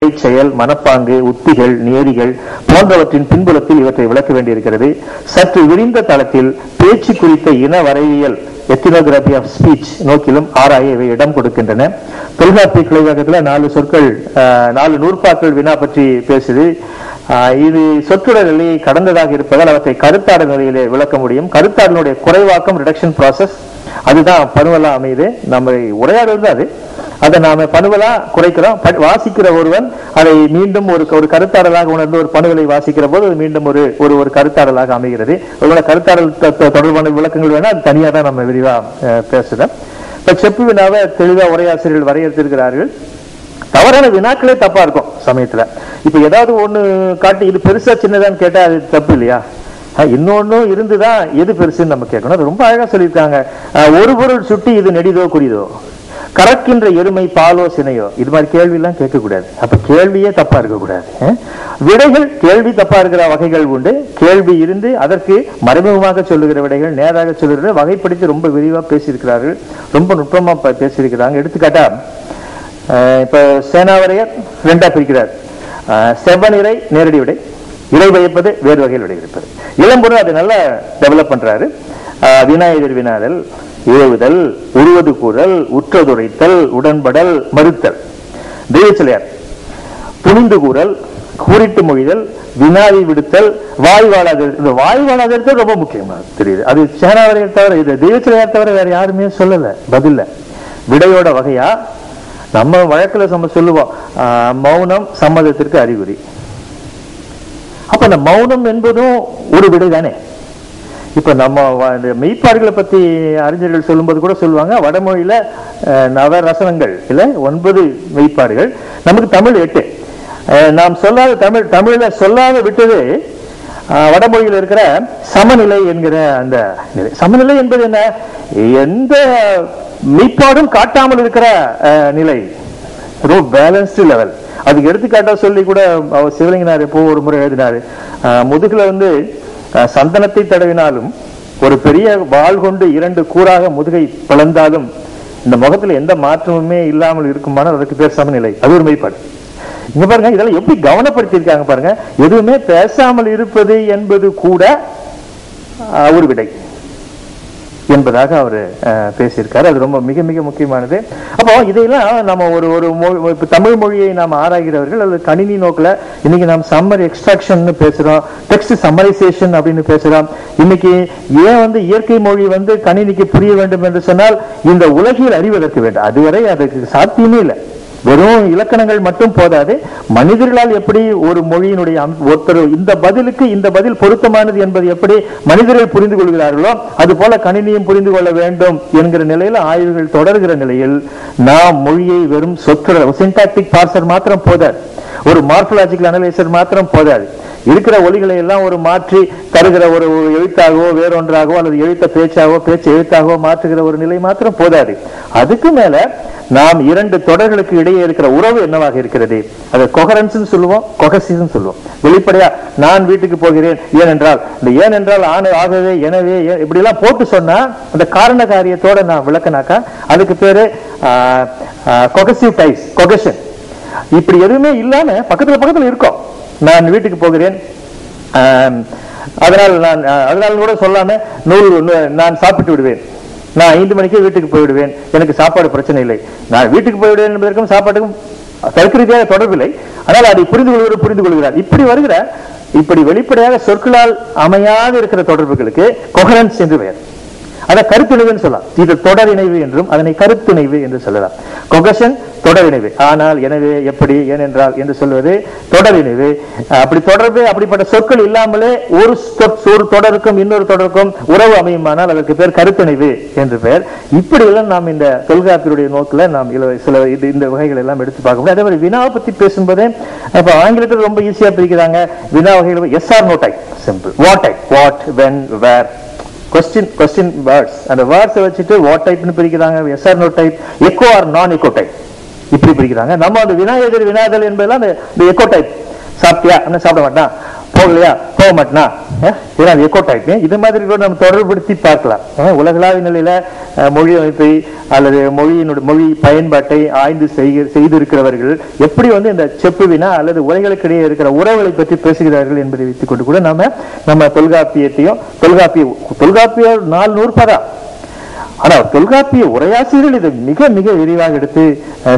செயல், மனப்பாங்கு, உத்திகள், நியதிகள் போன்றவற்றின் பின்புலத்தில் இவற்றை விளக்க வேண்டியிருக்கிறது. சற்று விரிந்த தளத்தில் பேச்சு குறித்த இன வரைவியல் எத்தினோகிராபி ஆஃப் ஸ்பீச் நோக்கிலும் ஆராய இவை இடம் கொடுக்கின்றன. தொல்காப்பிய கிளைவாக்கத்தில் 4 சொற்கள் 4 நூற்பாக்கள் வினா பற்றி பேசுது. இது சொற்றொடர் நிலையை கடந்ததாக இருப்பதால் அவற்றை கருத்தாடல் நிலையிலே விளக்க முடியும். கருத்தாடலுடைய குறைவாக்கம் ரிடக்ஷன் ப்ராசஸ், அதுதான் பணுவலா அமையுது. நம்ம உரையாடுவது அது, அதை நாம பணுவலா குறைக்கிறோம். வாசிக்கிற ஒருவன் அதை மீண்டும் ஒரு கருத்தாடலாக உணர்ந்து ஒரு பணுவலை வாசிக்கிற போது அது மீண்டும் ஒரு கருத்தாடலாக அமைகிறது. ஒருவேளை கருத்தாடல் தொடர்பான விளக்கங்கள் வேணா அது தனியாக தான் நம்ம விரிவா பேசுறோம். இப்ப செப்பு வினாவை தெளிவா உரையாசிரியர்கள் வரையறுத்திருக்கிறார்கள். தவறான வினாக்களே தப்பா இருக்கும் சமயத்துல. இப்ப ஏதாவது ஒண்ணு காட்டி இது பெருசா சின்னதான்னு கேட்டா அது தப்பு இல்லையா? இன்னொன்னு இருந்துதான் எது பெருசுன்னு நம்ம கேட்கணும். அது ரொம்ப அழகா சொல்லியிருக்காங்க. ஒரு பொருள் சுட்டி இது நெடிதோ குறிதோ, கறக்கின்ற எருமை பாலோ சினையோ, இது மாதிரி கேள்வி எல்லாம் கேட்கக்கூடாது. அப்ப கேள்வியே தப்பா இருக்கக்கூடாது. விடைகள் கேள்வி தப்பா இருக்கிற வகைகள் உண்டு. கேள்வி இருந்து அதற்கு மறைமுகமாக சொல்லுகிற விடைகள், நேராக சொல்லுகிற வகைப்படுத்தி ரொம்ப விரிவா பேசியிருக்கிறார்கள், ரொம்ப நுட்பமா பேசியிருக்கிறாங்க. எடுத்துக்காட்டா இப்ப சேனாவரையர் 2ஆ பிரிக்கிறார். செவ்வநிறை நேரடி விடை, இறை வைப்பது வேறு வகையில் விடையெடுப்பது. இளம்பொருள் அதை நல்லா டெவலப் பண்றாரு. வினாயகர் வினாதல், ஏவுதல், உருவது கூறல், உற்றதுரைத்தல், உடன்படல், மறுத்தல். தெய்வச்சிலையார் துணிந்து கூறல், கூறிட்டு மொழிதல், வினாவி விடுத்தல், வாய்வாளாதல். இந்த வாய்வாளாதல் ரொம்ப முக்கியமா தெரியுது. அது சேனாவரையர் தவிர, இது தெய்வச்சிலையார் தவிர வேற யாருமே சொல்லல பதில்ல. விடையோட வகையா நம்ம வழக்குல நம்ம சொல்லுவோம், மௌனம் சம்மதத்திற்கு அறிகுறி. அப்ப இந்த மௌனம் என்பதும் ஒரு விடை தானே. இப்ப நம்ம மெய்ப்பாடுகளை பத்தி அறிஞர்கள் சொல்லும்போது கூட சொல்லுவாங்க, வடமொழியில நவரசனங்கள் இல்ல 9 மெய்ப்பாடுகள், நமக்கு தமிழ் 8. நாம் சொல்லாத தமிழ்ல சொல்லாத விட்டது வடமொழியில் இருக்கிற சமநிலை என்கிற அந்த நிலை. சமநிலை என்பது என்ன? எந்த மெய்ப்பாடும் காட்டாமல் இருக்கிற நிலை, ரொம்ப பேலன்ஸ்டு லெவல். அதுக்கு எடுத்துக்காட்டா சொல்லி கூட சிவலிங்கனார் எப்போ ஒரு முறை எழுதினாரு, முதுகுல சந்தனத்தை தடவினாலும் ஒரு பெரிய வாள் கொண்டு 2 கூறாக முதுகை பிளந்தாலும் இந்த முகத்துல எந்த மாற்றமுமே இல்லாமல் இருக்குமானால் அதற்கு பேர் சமநிலை. அது ஒரு மெய்ப்பாடு. இங்க பாருங்க, இதெல்லாம் எப்படி கவனப்படுத்தி இருக்காங்க பாருங்க. எதுவுமே பேசாமல் இருப்பது என்பது கூட ஒரு விடை என்பதாக அவர் பேசியிருக்காரு. அது ரொம்ப மிக மிக முக்கியமானது. அப்போ இதையெல்லாம் நம்ம ஒரு தமிழ் மொழியை நாம் ஆராய்கிறவர்கள் அல்லது கணினி நோக்கில் இன்னைக்கு நாம் சம்மரி எக்ஸ்ட்ராக்ஷன் பேசுறோம், டெக்ஸ்ட் சம்மரைசேஷன் அப்படின்னு பேசுறோம். இன்னைக்கு ஏன் இயற்கை மொழி கணினிக்கு புரிய வேண்டும் என்று சொன்னால் இந்த உலகில் அறிவதற்கு வேண்டும். அதுவரை அதுக்கு சாத்தியமே இல்லை. வெறும் இலக்கணங்கள் மட்டும் போதாது. மனிதர்களால் எப்படி ஒரு மொழியினுடைய ஒருத்தர் இந்த பதிலுக்கு இந்த பதில் பொருத்தமானது என்பது எப்படி மனிதர்கள் புரிந்து கொள்கிறார்களோ அது போல கணினியும் புரிந்து கொள்ள வேண்டும் என்கிற நிலையில் ஆய்வுகள் தொடர்கிற நிலையில் நாம் மொழியை வெறும் சொற்றொடர் சின்டாக்டிக் பார்சர் மாத்திரம் போதாது, ஒரு மார்பலாஜிக்கல் அனலைசர் மாத்திரம் போதாது. இருக்கிற ஒலிகளை எல்லாம் ஒரு மாற்றி தருகிற ஒரு எழுத்தாகவோ வேறொன்றாகவோ அல்லது எழுத்த பேச்சாகவோ பேச்சு எழுத்தாகவோ மாற்றுகிற ஒரு நிலை மாத்திரம் போதாது. அதுக்கு மேல நாம் 2 தொடர்களுக்கு இடையே இருக்கிற உறவு என்னவாக இருக்கிறது, அதை கொஹரன்ஸ் சொல்லுவோம், கொஹசிவ் சொல்லுவோம். வெளிப்படையா நான் வீட்டுக்கு போகிறேன் ஏனென்றால், இந்த ஏனென்றால் ஆகவே எனவே இப்படி எல்லாம் போட்டு சொன்னா அந்த காரண காரியத்தோட நான் விளக்கினாக்கா அதுக்கு பேரு கொஹசிவ் டைஸ், கொஹஷன். இப்படி எதுவுமே இல்லாம பக்கத்துல இருக்கோம். நான் வீட்டுக்கு போகிறேன், அதனால் கூட சொல்லாம நான் சாப்பிட்டு விடுவேன், நான் 5 மணிக்கு வீட்டுக்கு போய்விடுவேன், எனக்கு சாப்பாடு பிரச்சனை இல்லை. நான் வீட்டுக்கு போய்விடுவேன் என்பதற்கும் சாப்பாட்டுக்கும் தர்க்கரீதியாக தொடர்பில்லை. ஆனால் அதை புரிந்து கொள்கிறார். இப்படி வெளிப்படையாக சொற்களால் அமையாக இருக்கிற தொடர்புகளுக்கு கொஹரன்ஸ் என்று பெயர். அதை கருத்திணைவுன்னு சொல்லலாம். இது தொடர் இணைவு என்றும் அதனை கருத்திணைவு என்று சொல்லலாம். கொகஷன் தொடர் இணைவு. ஆனால் எனவே எப்படி ஏனென்றால் என்று சொல்வது தொடர் இணைவு. அப்படி தொடர்பு அப்படிப்பட்ட சொற்கள் இல்லாமலே ஒரு தொடருக்கும் இன்னொரு தொடருக்கும் உறவு அமையுமானால் அதற்கு பேர் கருத்திணைவு என்று பெயர். இப்படி எல்லாம் நாம் இந்த தொல்காப்பியருடைய நோக்கில் நாம் சில இந்த வகைகள் எல்லாம் எடுத்து பார்க்க முடியும். அதே மாதிரி வினாவை பத்தி பேசும்போதே இப்ப ஆங்கிலத்தில் ரொம்ப ஈஸியா பிரிக்கிறாங்க. வினா வகைகள் yes or no type, simple. What type, what, when, where. Question words, அந்த வேர்ட்ஸ் வச்சுட்டு வாட் டைப்னு பிரிக்கிறாங்க. Yes or no type, echo or non echo type இப்படி பிரிக்கிறாங்க. நம்ம அந்த வினாயகர் வினாதல் என்பதெல்லாம் இந்த எக்கோ டைப். சாப்பிட்டியா? சாப்பிட மாட்டான். போகலையா? போக மட்னா எக்கோ டைப் இது மாதிரி கூட நம்ம தொடர்படுத்தி பார்க்கலாம். உலகளாவிய நிலையில மொழி அமைப்பை அல்லது மொழி பயன்பாட்டை ஆய்ந்து செய்திருக்கிறவர்கள் எப்படி இந்த செப்பு வினா அல்லது உரைகளுக்கு இடையே இருக்கிற உறவுகளை பற்றி பேசுகிறார்கள் என்பதை வைத்துக் கொண்டு கூட நம்ம தொல்காப்பிய 4 நூற்பதா. ஆனால் தொல்காப்பிய உரையாசிரியர்கள் இதை மிக மிக விரிவாக எடுத்து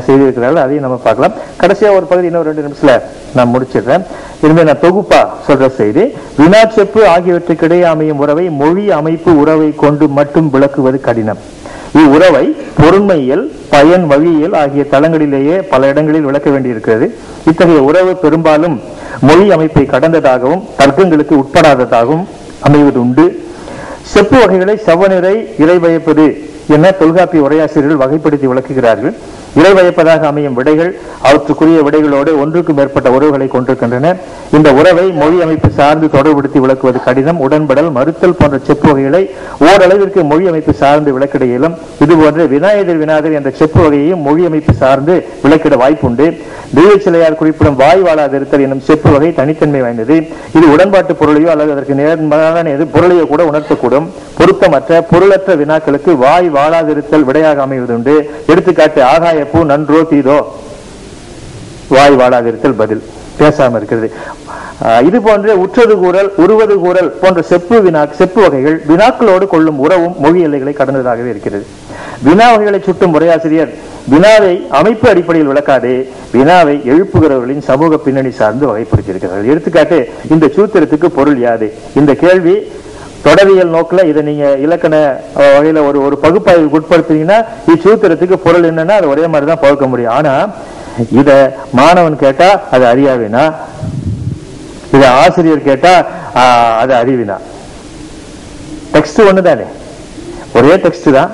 செய்திருக்கிறார்கள். அதையும் நம்ம பார்க்கலாம். கடைசியா ஒரு பகுதி இன்னும் 2 நிமிஷத்துல நான் முடிச்சிடுறேன். இனிமே நான் தொகுப்பா சொல்ற செய்தி, வினா செப்பு ஆகியவற்றுக்கிடையே அமையும் உறவை மொழி அமைப்பு உறவை கொண்டு மட்டும் விளக்குவது கடினம். இவ்வுறவை பொருண்மையியல், பயன், வழியியல் ஆகிய தளங்களிலேயே பல இடங்களில் விளக்க வேண்டியிருக்கிறது. இத்தகைய உறவு பெரும்பாலும் மொழி அமைப்பை கடந்ததாகவும் தர்க்கங்களுக்கு உட்படாததாகவும் அமைவது உண்டு. செப்பு வகைகளை செவ்வநிறை, இறை பயப்பது என தொல்காப்பிய உரையாசிரியர்கள் வகைப்படுத்தி விளக்குகிறார்கள். இறை பயப்பதாக அமையும் விடைகள் அவற்றுக்குரிய விடைகளோடு ஒன்றுக்கு மேற்பட்ட உறவுகளை கொண்டிருக்கின்றன. இந்த உறவை மொழி அமைப்பு சார்ந்து தொடர்படுத்தி விளக்குவது கடினம். உடன்படல், மறுத்தல் போன்ற செப்பு வகைகளை ஓரளவிற்கு மொழி அமைப்பு சார்ந்து விளக்கிட இயலும். இதுபோன்ற விநாயகர் வினாதர் என்ற செப்பு வகையையும் மொழி அமைப்பு சார்ந்து விளக்கிட வாய்ப்புண்டு. தெய்வ சிலையார் குறிப்பிடும் வாய் வாழாதிருத்தல் என்னும் செப்பு வகை தனித்தன்மை வாய்ந்தது. இது உடன்பாட்டு பொருளையோ அல்லது அதற்கு நேர்மாறான பொருளையோ கூட உணர்த்தக்கூடும். பொருத்தமற்ற பொருளற்ற வினாக்களுக்கு வாய் வாழாதிருத்தல் விடையாக அமைவதுண்டு. எடுத்துக்காட்டு, ஆகாய பூ நன்றோ தீதோ, வாய் வாழாதிருத்தல் பதில், பேசாம இருக்கிறது. இது போன்ற உற்றது கூறல், உருவது கூறல் போன்ற செப்பு வகைகள் வினாக்களோடு கொள்ளும் உறவும் மொழி எல்லைகளை கடந்ததாகவே இருக்கிறது. வினா வகைகளை சுட்டும் உரையாசிரியர் வினாவை அமைப்பு அடிப்படையில் விளக்காதே வினாவை எழுப்புகிறவர்களின் சமூக பின்னணி சார்ந்து வகைப்படுத்தியிருக்கிறார்கள். எடுத்துக்காட்டு, இந்த சூத்திரத்துக்கு பொருள் யாது? இந்த கேள்வி தொடரியல் நோக்கில் இதை நீங்க இலக்கண வகையில ஒரு பகுப்பாய்வு உட்படுத்தினீங்கன்னா இச்சூத்திரத்துக்கு பொருள் என்னன்னா அது ஒரே மாதிரி தான் பகுக்க முடியும். ஆனா இத மாணவன் கேட்டா அது அறியாவினா, இத ஆசிரியர் கேட்டா அது அறிவினா. டெக்ஸ்ட் ஒண்ணுதானே, ஒரே டெக்ஸ்ட் தான்.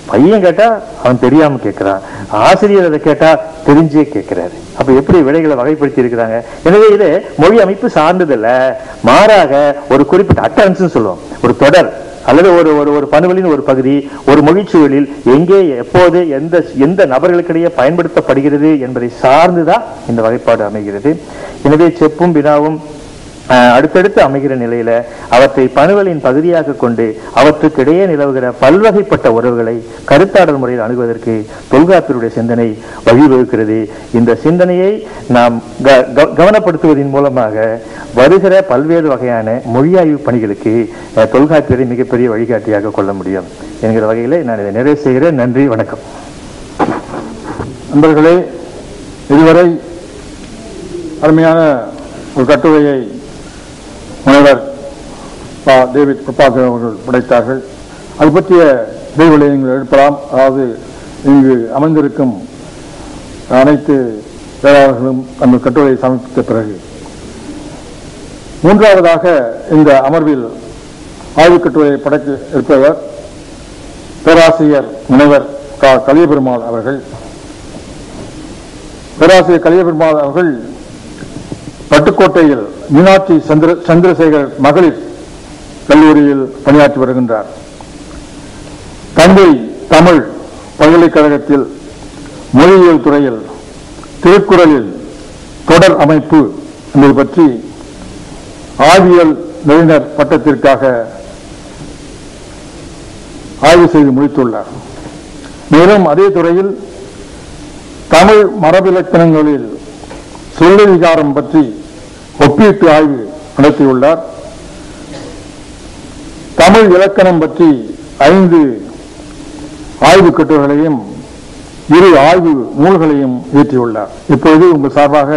பையன் கேட்டா அவன் தெரியாம கேட்கிறான், ஆசிரியர் அதை கேட்டா தெரிஞ்சே கேட்கிறாரு. அப்ப எப்படி விடைகளை வகைப்படுத்தி இருக்கிறாங்க? எனவே இது மொழி அமைப்பு சார்ந்ததில்ல, மாறாக ஒரு குறிப்பிட்ட அட்டன்ஸ் சொல்லுவோம், ஒரு தொடர் அல்லது ஒரு பணுவலின் ஒரு பகுதி ஒரு மொழிச்சூழலில் எங்கே எப்போது எந்த நபர்களுக்கிடையே பயன்படுத்தப்படுகிறது என்பதை சார்ந்துதான் இந்த வகைப்பாடு அமைகிறது. எனவே செப்பும் வினாவும் அடுத்தடுத்து அமைகிற நிலையில அவற்றை பணுவலின் பகுதியாக கொண்டு அவற்றுக்கு இடையே நிலவுகிற பல்வகைப்பட்ட உறவுகளை கருத்தாடல் முறையில் அணுகுவதற்கு தொல்காப்பியருடைய சிந்தனை வழிவகுக்கிறது. இந்த சிந்தனையை நாம் கவனப்படுத்துவதன் மூலமாக வருகிற பல்வேறு வகையான மொழியாய்வு பணிகளுக்கு தொல்காப்பியரை மிகப்பெரிய வழிகாட்டியாக கொள்ள முடியும் என்கிற வகையில நான் இதை நிறைவு செய்கிறேன். நன்றி, வணக்கம். நண்பர்களே, இதுவரை அருமையான ஒரு கட்டுரையை முனைவர் டேவிட் பிரபாகர் அவர்கள் படைத்தார்கள். அது பற்றிய விளைவுகளை எழுப்பலாம். அதாவது இங்கு அமைந்திருக்கும் அனைத்து பேராளர்களும் அந்த கட்டுரையை சமர்ப்பித்த பிறகு மூன்றாவதாக இந்த அமர்வில் ஆய்வுக் கட்டுரையை படைக்க இருப்பவர் பேராசிரியர் முனைவர் கலியபெருமாள் அவர்கள். பேராசிரியர் கலியபெருமாள் அவர்கள் பட்டுக்கோட்டையில் மீனாட்சி சந்திரசேகர் மகளிர் கல்லூரியில் பணியாற்றி வருகின்றார். தஞ்சை தமிழ் பல்கலைக்கழகத்தில் மொழியியல் துறையில் திருக்குறளில் தொடர் அமைப்பு என்பது பற்றி ஆய்வியல் நிலைஞர் பட்டத்திற்காக ஆய்வு செய்து முடித்துள்ளார். மேலும் அதே துறையில் தமிழ் மரபிலக்கணங்களில் சொல்லதிகாரம் பற்றி ஒப்பீட்டு ஆய்வு நடத்தியுள்ளார். தமிழ் இலக்கணம் பற்றி 5 ஆய்வு கட்டுரைகளையும் 2 ஆய்வு நூல்களையும் இயற்றியுள்ளார். இப்பொழுது உங்கள் சார்பாக